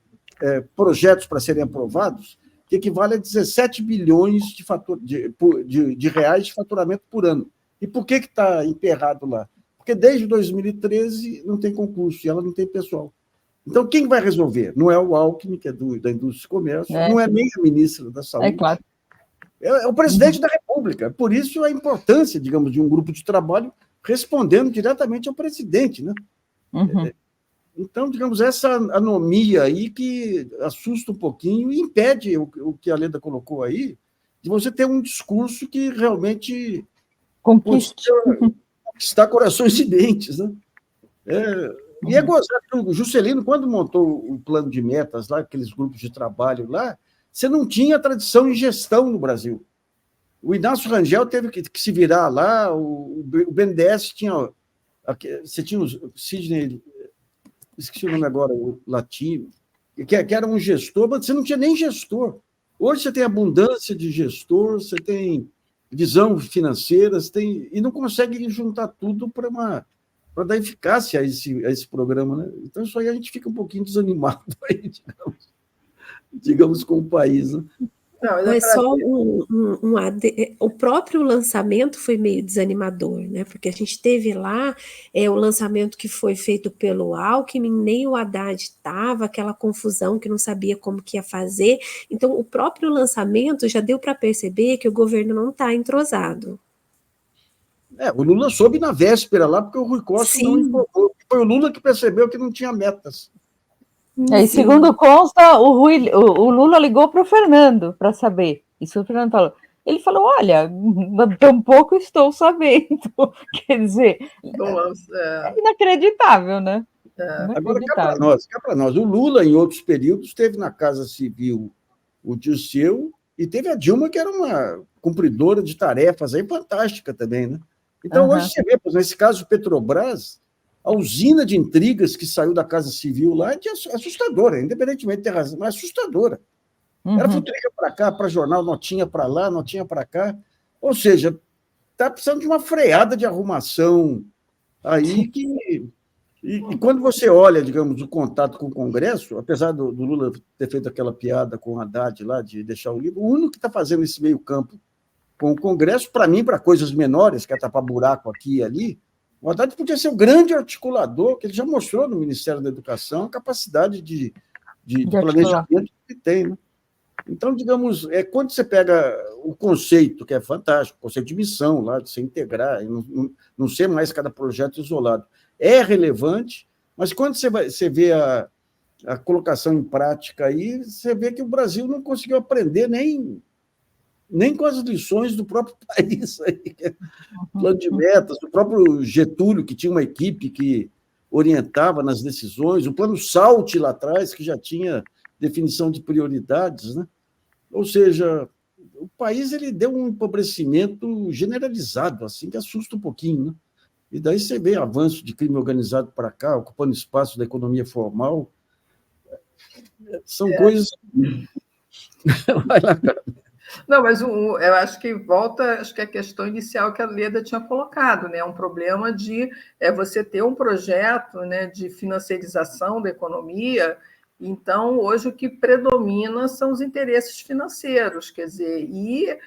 projetos para serem aprovados que equivale a 17 bilhões de reais de faturamento por ano. E por que está emperrado lá? Porque desde 2013 não tem concurso e ela não tem pessoal. Então, quem vai resolver? Não é o Alckmin, que é da Indústria e Comércio, não é nem a ministra da Saúde. É claro. É o presidente da República. Por isso, a importância, digamos, de um grupo de trabalho respondendo diretamente ao presidente, né? Uhum. Então, digamos, essa anomia aí que assusta um pouquinho e impede o que a Leda colocou aí, de você ter um discurso que realmente conquistar corações e dentes, né? E é gozado, o Juscelino, quando montou o plano de metas lá, aqueles grupos de trabalho lá, você não tinha tradição em gestão no Brasil. O Inácio Rangel teve que se virar lá, o BNDES tinha... Você tinha o Sidney, esqueci o nome agora, o latino, que era um gestor, mas você não tinha nem gestor. Hoje você tem abundância de gestor, você tem visão financeira, você tem, e não consegue juntar tudo para dar eficácia a esse programa, né? Então, isso aí a gente fica um pouquinho desanimado aí, digamos com o país, né? Não, mas só o próprio lançamento foi meio desanimador, né? Porque a gente teve lá o lançamento que foi feito pelo Alckmin, nem o Haddad estava, aquela confusão que não sabia como que ia fazer. Então, o próprio lançamento já deu para perceber que o governo não está entrosado. O Lula soube na véspera lá, porque o Rui Costa não informou. Foi o Lula que percebeu que não tinha metas. E segundo consta, o Lula ligou para o Fernando para saber. Isso o Fernando falou. Ele falou, olha, tampouco estou sabendo. Quer dizer, é inacreditável, né? Agora, cá para nós. O Lula, em outros períodos, teve na Casa Civil o Dirceu e teve a Dilma, que era uma cumpridora de tarefas aí fantástica também, né? Então, hoje você vê, nesse caso, Petrobras, a usina de intrigas que saiu da Casa Civil lá é assustadora, independentemente de ter razão, mas assustadora. Era futrica para cá, para jornal, notinha para lá, notinha para cá. Ou seja, está precisando de uma freada de arrumação aí que... E quando você olha, digamos, o contato com o Congresso, apesar do Lula ter feito aquela piada com o Haddad lá, de deixar o livro, o único que está fazendo esse meio campo com o Congresso, para mim, para coisas menores, que é tapar buraco aqui e ali, o Haddad podia ser o grande articulador, que ele já mostrou no Ministério da Educação, a capacidade de planejamento que tem, né? Então, digamos, quando você pega o conceito, que é fantástico, o conceito de missão, lá, de se integrar, não ser mais cada projeto isolado, é relevante, mas quando você vê a colocação em prática aí, você vê que o Brasil não conseguiu aprender nem com as lições do próprio país. Aí, plano de metas, o próprio Getúlio, que tinha uma equipe que orientava nas decisões, o plano SALT lá atrás, que já tinha definição de prioridades, né? Ou seja, o país ele deu um empobrecimento generalizado, assim, que assusta um pouquinho, né? E daí você vê avanço de crime organizado para cá, ocupando espaço da economia formal. São coisas... Vai lá, cara. Não, mas eu acho que volta, acho que a questão inicial que a Leda tinha colocado, né? Um problema de você ter um projeto, né, de financiarização da economia. Então, hoje o que predomina são os interesses financeiros, quer dizer, e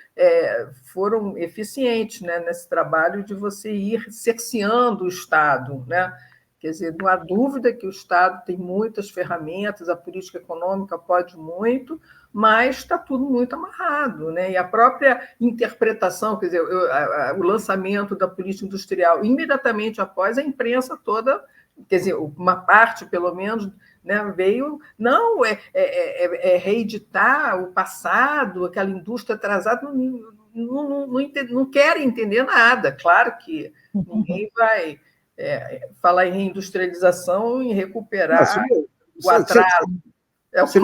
foram eficientes, né, nesse trabalho de você ir cerceando o Estado, né? Quer dizer, não há dúvida que o Estado tem muitas ferramentas, a política econômica pode muito, mas está tudo muito amarrado, né? E a própria interpretação, quer dizer, o lançamento da política industrial, imediatamente após, a imprensa toda, quer dizer, uma parte, pelo menos, né, veio, não, reeditar o passado, aquela indústria atrasada, não querem entender nada. Claro que ninguém vai falar em reindustrialização e recuperar o atraso. Você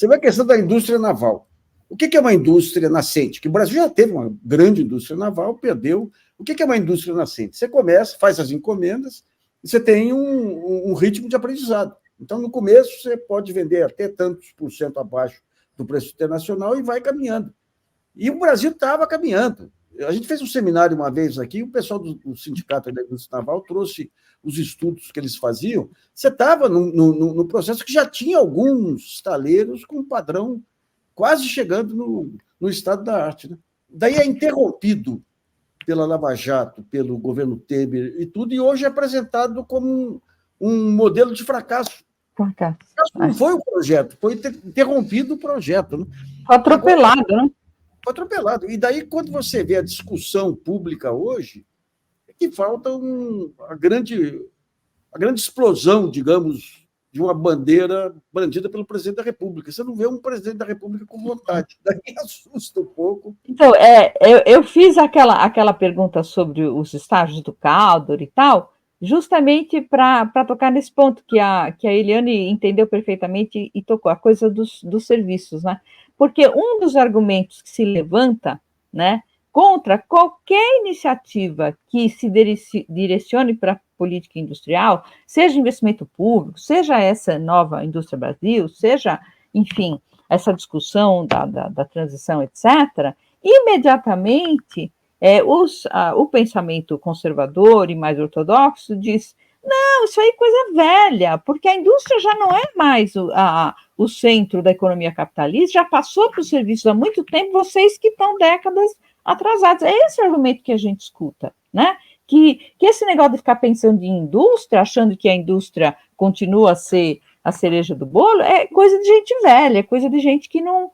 vê a questão da indústria naval. O que é uma indústria nascente? Que o Brasil já teve uma grande indústria naval, perdeu. O que é uma indústria nascente? Você começa, faz as encomendas, e você tem um ritmo de aprendizado. Então, no começo, você pode vender até tantos % abaixo do preço internacional e vai caminhando. E o Brasil estava caminhando. A gente fez um seminário uma vez aqui, o pessoal do Sindicato da Indústria Naval trouxe os estudos que eles faziam. Você estava no processo que já tinha alguns estaleiros com um padrão quase chegando no estado da arte, né? Daí é interrompido pela Lava Jato, pelo governo Temer e tudo, e hoje é apresentado como um modelo de fracasso. Não foi o projeto, foi interrompido o projeto, né? Foi atropelado, né? Foi atropelado. E daí, quando você vê a discussão pública hoje, é que falta a grande explosão, digamos, de uma bandeira brandida pelo presidente da República. Você não vê um presidente da República com vontade. Daí assusta um pouco. Então, eu fiz aquela pergunta sobre os estágios do Caldor e tal, justamente para tocar nesse ponto que a Eliane entendeu perfeitamente e tocou, a coisa dos serviços, né? Porque um dos argumentos que se levanta, né, contra qualquer iniciativa que se direcione para a política industrial, seja investimento público, seja essa nova Indústria Brasil, seja, enfim, essa discussão da transição, etc., imediatamente o pensamento conservador e mais ortodoxo diz: não, isso aí é coisa velha, porque a indústria já não é mais o centro da economia capitalista, já passou para os serviços há muito tempo, vocês que estão décadas atrasados. É esse o argumento que a gente escuta, né? Que esse negócio de ficar pensando em indústria, achando que a indústria continua a ser a cereja do bolo, é coisa de gente velha, é coisa de gente que não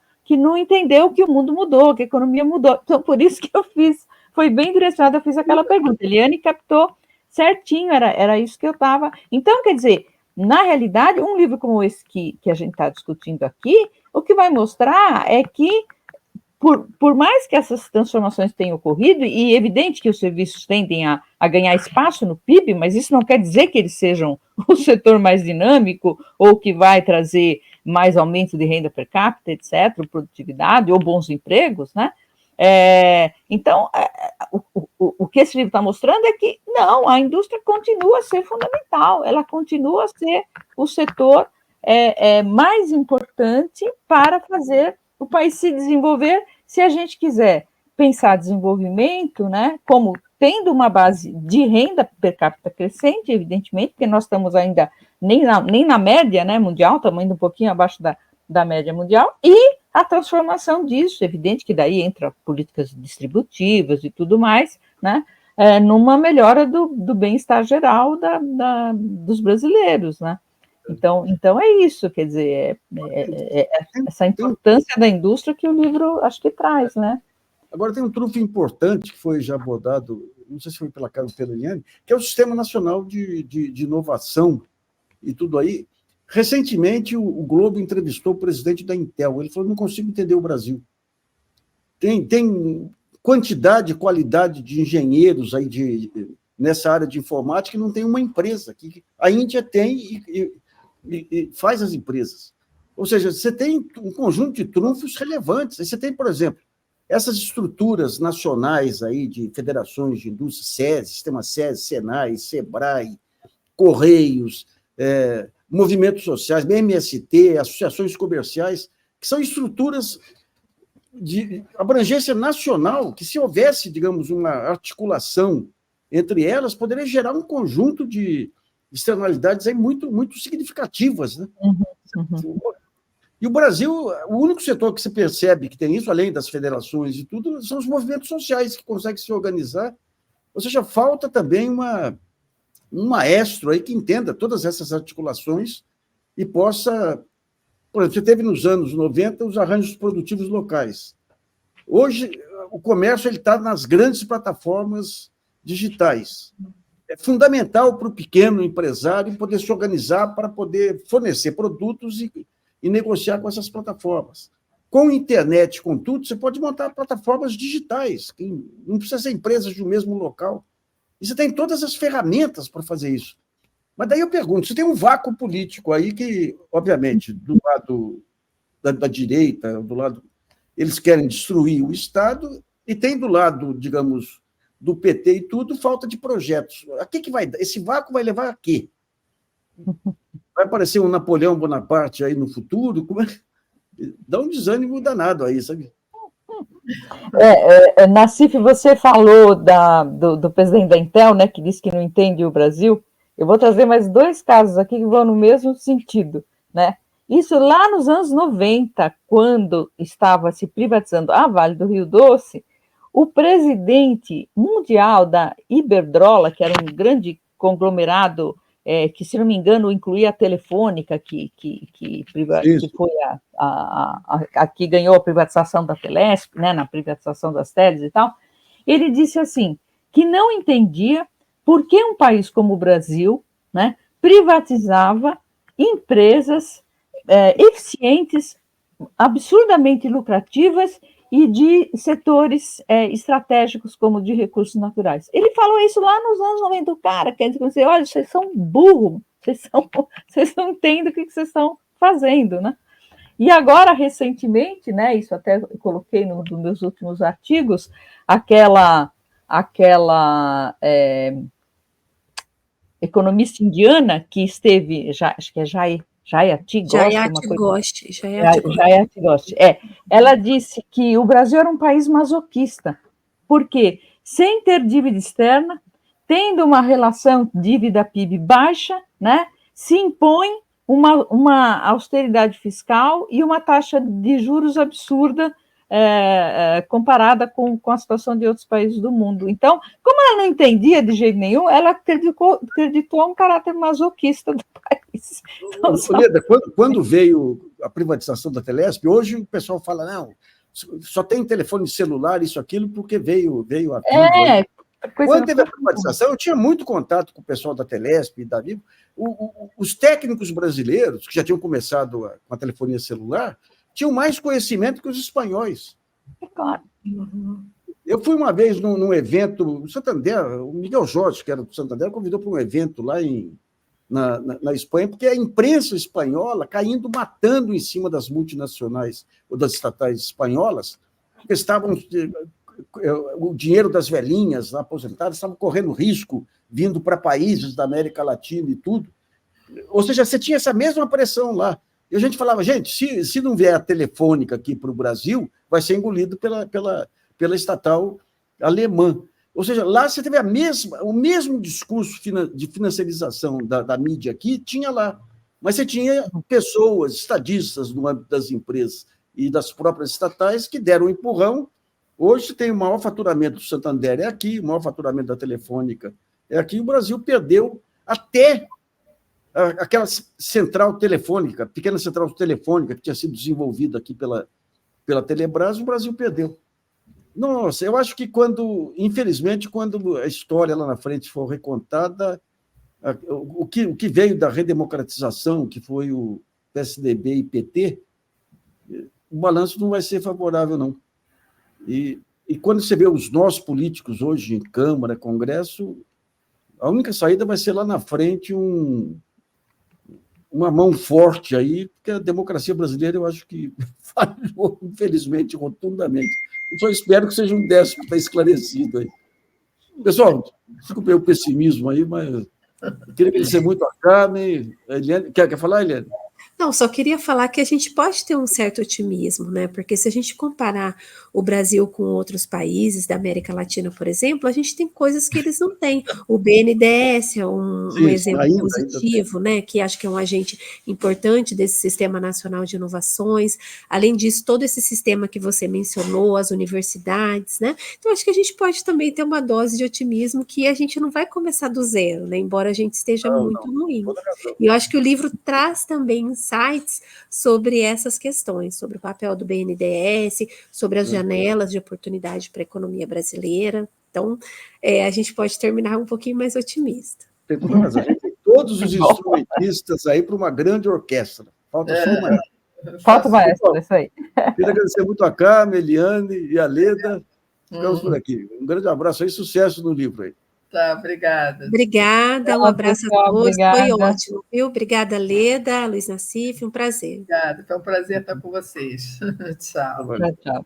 entendeu que o mundo mudou, que a economia mudou. Então, por isso que eu fiz, foi bem direcionado, eu fiz aquela pergunta. Eliane captou certinho, era isso que eu estava. Então, quer dizer, na realidade, um livro como esse que a gente está discutindo aqui, o que vai mostrar é que, por mais que essas transformações tenham ocorrido, e é evidente que os serviços tendem a ganhar espaço no PIB, mas isso não quer dizer que eles sejam o setor mais dinâmico ou que vai trazer mais aumento de renda per capita, etc., produtividade ou bons empregos, né? Então, o que esse livro está mostrando é que, não, a indústria continua a ser fundamental, ela continua a ser o setor mais importante para fazer o país se desenvolver, se a gente quiser pensar desenvolvimento, né, como tendo uma base de renda per capita crescente, evidentemente, porque nós estamos ainda nem na média, né, mundial, estamos ainda um pouquinho abaixo da média mundial, e a transformação disso, evidente que daí entra políticas distributivas e tudo mais, né, numa melhora do bem-estar geral dos brasileiros, né. Então é isso, quer dizer, essa importância da indústria que o livro acho que traz, né? Agora tem um trunfo importante que foi já abordado, não sei se foi pela Carmen Pelaniani, que é o Sistema Nacional de Inovação e tudo aí. Recentemente, o Globo entrevistou o presidente da Intel. Ele falou: não consigo entender o Brasil. Tem quantidade e qualidade de engenheiros aí nessa área de informática que não tem uma empresa. Que a Índia tem e faz as empresas. Ou seja, você tem um conjunto de trunfos relevantes. Você tem, por exemplo, essas estruturas nacionais aí de federações de indústria, SESI, Sistema SESI, SENAI, SEBRAE, Correios, movimentos sociais, MST, associações comerciais, que são estruturas de abrangência nacional, que se houvesse, digamos, uma articulação entre elas, poderia gerar um conjunto de externalidades aí muito, muito significativas, né? E o Brasil, o único setor que se percebe que tem isso, além das federações e tudo, são os movimentos sociais que conseguem se organizar. Ou seja, falta também um maestro aí que entenda todas essas articulações e possa... Por exemplo, você teve nos anos 90 os arranjos produtivos locais. Hoje, o comércio está nas grandes plataformas digitais. É fundamental para o pequeno empresário poder se organizar para poder fornecer produtos e negociar com essas plataformas. Com internet, com tudo, você pode montar plataformas digitais, que não precisa ser empresas de um mesmo local. E você tem todas as ferramentas para fazer isso. Mas daí eu pergunto, você tem um vácuo político aí que, obviamente, do lado da direita, do lado... Eles querem destruir o Estado, e tem do lado, digamos, do PT e tudo, falta de projetos. A que vai dar? Esse vácuo vai levar a quê? Vai aparecer um Napoleão Bonaparte aí no futuro? Dá um desânimo danado aí, sabe? Nassif, você falou do presidente da Intel, né, que disse que não entende o Brasil. Eu vou trazer mais 2 casos aqui que vão no mesmo sentido, né? Isso lá nos anos 90, quando estava se privatizando a Vale do Rio Doce, o presidente mundial da Iberdrola, que era um grande conglomerado, que, se não me engano, incluía a Telefônica, que foi a que ganhou a privatização da Telesp, né, na privatização das teles e tal, ele disse assim, que não entendia por que um país como o Brasil, né, privatizava empresas eficientes, absurdamente lucrativas, e de setores estratégicos, como de recursos naturais. Ele falou isso lá nos anos 90, cara, quer dizer, olha, vocês são burros, vocês não entendem o que vocês estão fazendo, né? E agora, recentemente, né, isso até eu coloquei nos meus últimos artigos, aquela economista indiana que esteve, acho que é Jayati Ghosh, ela disse que o Brasil era um país masoquista, porque sem ter dívida externa, tendo uma relação dívida-PIB baixa, né, se impõe uma austeridade fiscal e uma taxa de juros absurda comparada com a situação de outros países do mundo. Então, como ela não entendia de jeito nenhum, ela acreditou um caráter masoquista do país. Então, Leda, quando veio a privatização da Telesp, hoje o pessoal fala, não, só tem telefone celular, isso, aquilo, porque veio a Vivo. Quando teve a privatização, eu tinha muito contato com o pessoal da Telesp e da Vivo. Os técnicos brasileiros, que já tinham começado com a telefonia celular, tinham mais conhecimento que os espanhóis. É claro. Eu fui uma vez num evento no Santander, o Miguel Jorge, que era do Santander, convidou para um evento lá na Espanha, porque a imprensa espanhola caindo, matando em cima das multinacionais ou das estatais espanholas, porque estavam... o dinheiro das velhinhas aposentadas estavam correndo risco, vindo para países da América Latina e tudo. Ou seja, você tinha essa mesma pressão lá. E a gente falava, gente, se não vier a Telefônica aqui para o Brasil, vai ser engolido pela estatal alemã. Ou seja, lá você teve o mesmo discurso de financiarização da mídia aqui, tinha lá. Mas você tinha pessoas, estadistas no âmbito das empresas e das próprias estatais que deram um empurrão. Hoje tem o maior faturamento do Santander é aqui, o maior faturamento da Telefônica é aqui. O Brasil perdeu até aquela central telefônica, pequena central telefônica que tinha sido desenvolvida aqui pela Telebrás, o Brasil perdeu. Nossa, eu acho que infelizmente, quando a história lá na frente for recontada, o que veio da redemocratização, que foi o PSDB e PT, o balanço não vai ser favorável, não. E quando você vê os nossos políticos hoje em Câmara, Congresso, a única saída vai ser lá na frente uma mão forte aí, porque a democracia brasileira eu acho que falhou, infelizmente, rotundamente. Eu só espero que seja um 10º para esclarecido aí. Pessoal, desculpe o pessimismo aí, mas eu queria agradecer muito a Carmen. A Eliane, quer falar, Eliane? Não, só queria falar que a gente pode ter um certo otimismo, né? Porque se a gente comparar o Brasil com outros países da América Latina, por exemplo, a gente tem coisas que eles não têm. O BNDES é um exemplo positivo, né? Que acho que é um agente importante desse Sistema Nacional de Inovações. Além disso, todo esse sistema que você mencionou, as universidades, né? Então, acho que a gente pode também ter uma dose de otimismo que a gente não vai começar do zero, né? Embora a gente esteja muito ruim. E eu acho que o livro traz também insights sobre essas questões, sobre o papel do BNDES, sobre as janelas de oportunidade para a economia brasileira. Então, a gente pode terminar um pouquinho mais otimista. Tem toda razão. A gente tem todos os instrumentistas aí para uma grande orquestra. Falta só o maestro. Falta o maestro, isso aí. Queria agradecer muito a Carmen, a Eliane e a Leda. Ficamos por aqui. Um grande abraço aí, sucesso no livro aí. Tá, obrigada. Obrigada, um abraço a todos. Obrigada. Foi ótimo, viu? Obrigada, Leda, Luiz Nassif, um prazer. Obrigada, foi um prazer estar com vocês. Tchau. Tchau.